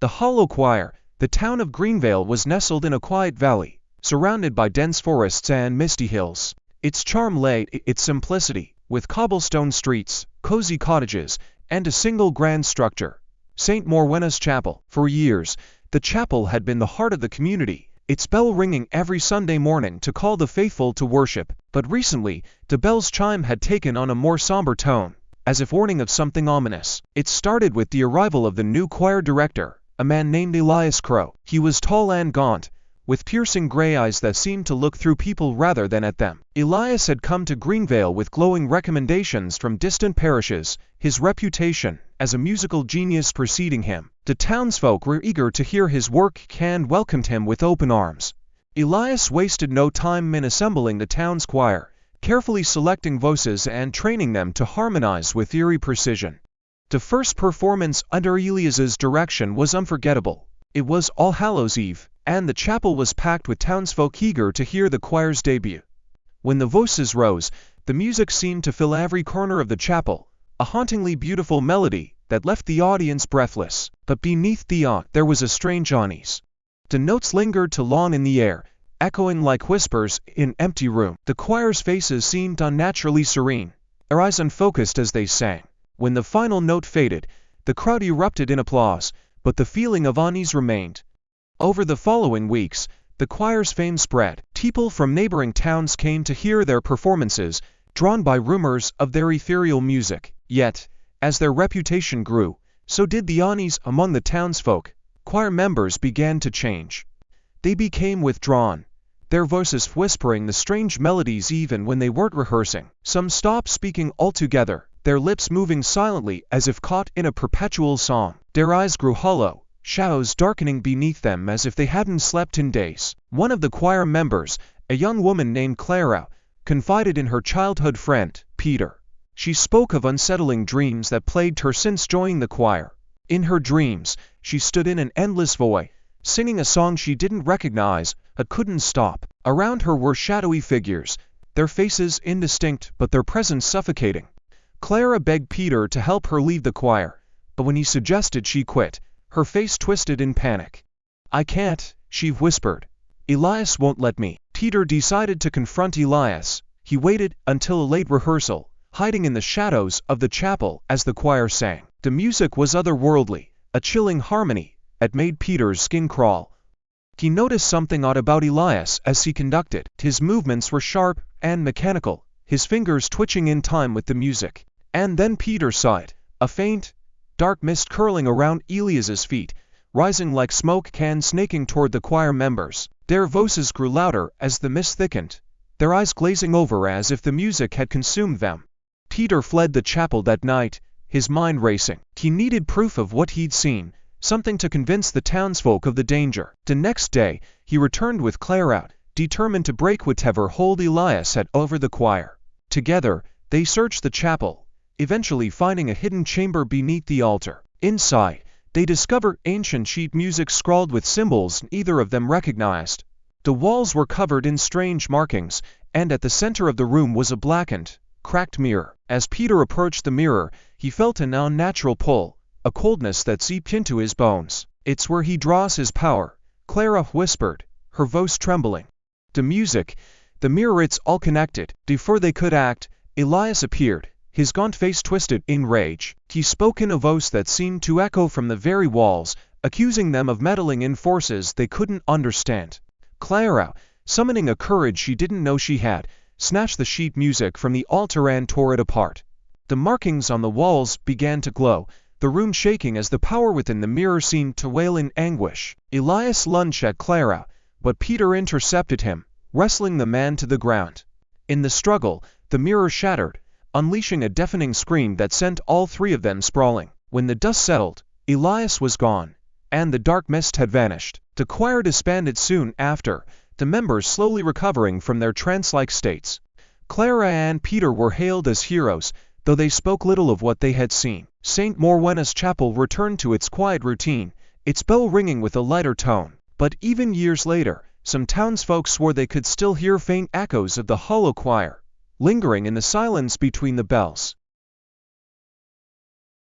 The Hollow Choir. The town of Greenvale was nestled in a quiet valley, surrounded by dense forests and misty hills. Its charm lay in its simplicity, with cobblestone streets, cozy cottages, and a single grand structure, St. Morwenna's Chapel. For years, the chapel had been the heart of the community, its bell ringing every Sunday morning to call the faithful to worship. But recently, the bell's chime had taken on a more somber tone, as if warning of something ominous. It started with the arrival of the new choir director, a man named Elias Crow. He was tall and gaunt, with piercing gray eyes that seemed to look through people rather than at them. Elias had come to Greenvale with glowing recommendations from distant parishes, his reputation as a musical genius preceding him. The townsfolk were eager to hear his work and welcomed him with open arms. Elias wasted no time in assembling the town's choir, carefully selecting voices and training them to harmonize with eerie precision. The first performance under Elias's direction was unforgettable. It was All Hallows' Eve, and the chapel was packed with townsfolk eager to hear the choir's debut. When the voices rose, the music seemed to fill every corner of the chapel, a hauntingly beautiful melody that left the audience breathless. But beneath the awe, there was a strange unease. The notes lingered too long in the air, echoing like whispers in an empty room. The choir's faces seemed unnaturally serene, their eyes unfocused as they sang. When the final note faded, the crowd erupted in applause, but the feeling of unease remained. Over the following weeks, the choir's fame spread. People from neighboring towns came to hear their performances, drawn by rumors of their ethereal music. Yet, as their reputation grew, so did the unease among the townsfolk. Choir members began to change. They became withdrawn, their voices whispering the strange melodies even when they weren't rehearsing. Some stopped speaking altogether, their lips moving silently as if caught in a perpetual song. Their eyes grew hollow, shadows darkening beneath them as if they hadn't slept in days. One of the choir members, a young woman named Clara, confided in her childhood friend, Peter. She spoke of unsettling dreams that plagued her since joining the choir. In her dreams, she stood in an endless void, singing a song she didn't recognize, but couldn't stop. Around her were shadowy figures, their faces indistinct but their presence suffocating. Clara begged Peter to help her leave the choir, but when he suggested she quit, her face twisted in panic. "I can't," she whispered. "Elias won't let me." Peter decided to confront Elias. He waited until a late rehearsal, hiding in the shadows of the chapel as the choir sang. The music was otherworldly, a chilling harmony that made Peter's skin crawl. He noticed something odd about Elias as he conducted. His movements were sharp and mechanical, his fingers twitching in time with the music. And then Peter saw it, a faint, dark mist curling around Elias's feet, rising like smoke and snaking toward the choir members. Their voices grew louder as the mist thickened, their eyes glazing over as if the music had consumed them. Peter fled the chapel that night, his mind racing. He needed proof of what he'd seen, something to convince the townsfolk of the danger. The next day, he returned with Clara, determined to break whatever hold Elias had over the choir. Together, they searched the chapel, eventually finding a hidden chamber beneath the altar. Inside, they discovered ancient sheet music scrawled with symbols neither of them recognized. The walls were covered in strange markings, and at the center of the room was a blackened, cracked mirror. As Peter approached the mirror, he felt an unnatural pull, a coldness that seeped into his bones. "It's where he draws his power," Clara whispered, her voice trembling. The music, the mirror, it's all connected. Before they could act, Elias appeared, his gaunt face twisted in rage. He spoke in a voice that seemed to echo from the very walls, accusing them of meddling in forces they couldn't understand. Clara, summoning a courage she didn't know she had, snatched the sheet music from the altar and tore it apart. The markings on the walls began to glow, the room shaking as the power within the mirror seemed to wail in anguish. Elias lunged at Clara, but Peter intercepted him, wrestling the man to the ground. In the struggle, the mirror shattered, unleashing a deafening scream that sent all three of them sprawling. When the dust settled, Elias was gone, and the dark mist had vanished. The choir disbanded soon after, the members slowly recovering from their trance-like states. Clara and Peter were hailed as heroes, though they spoke little of what they had seen. St. Morwenna's Chapel returned to its quiet routine, its bell ringing with a lighter tone. But even years later, some townsfolk swore they could still hear faint echoes of the hollow choir, lingering in the silence between the bells.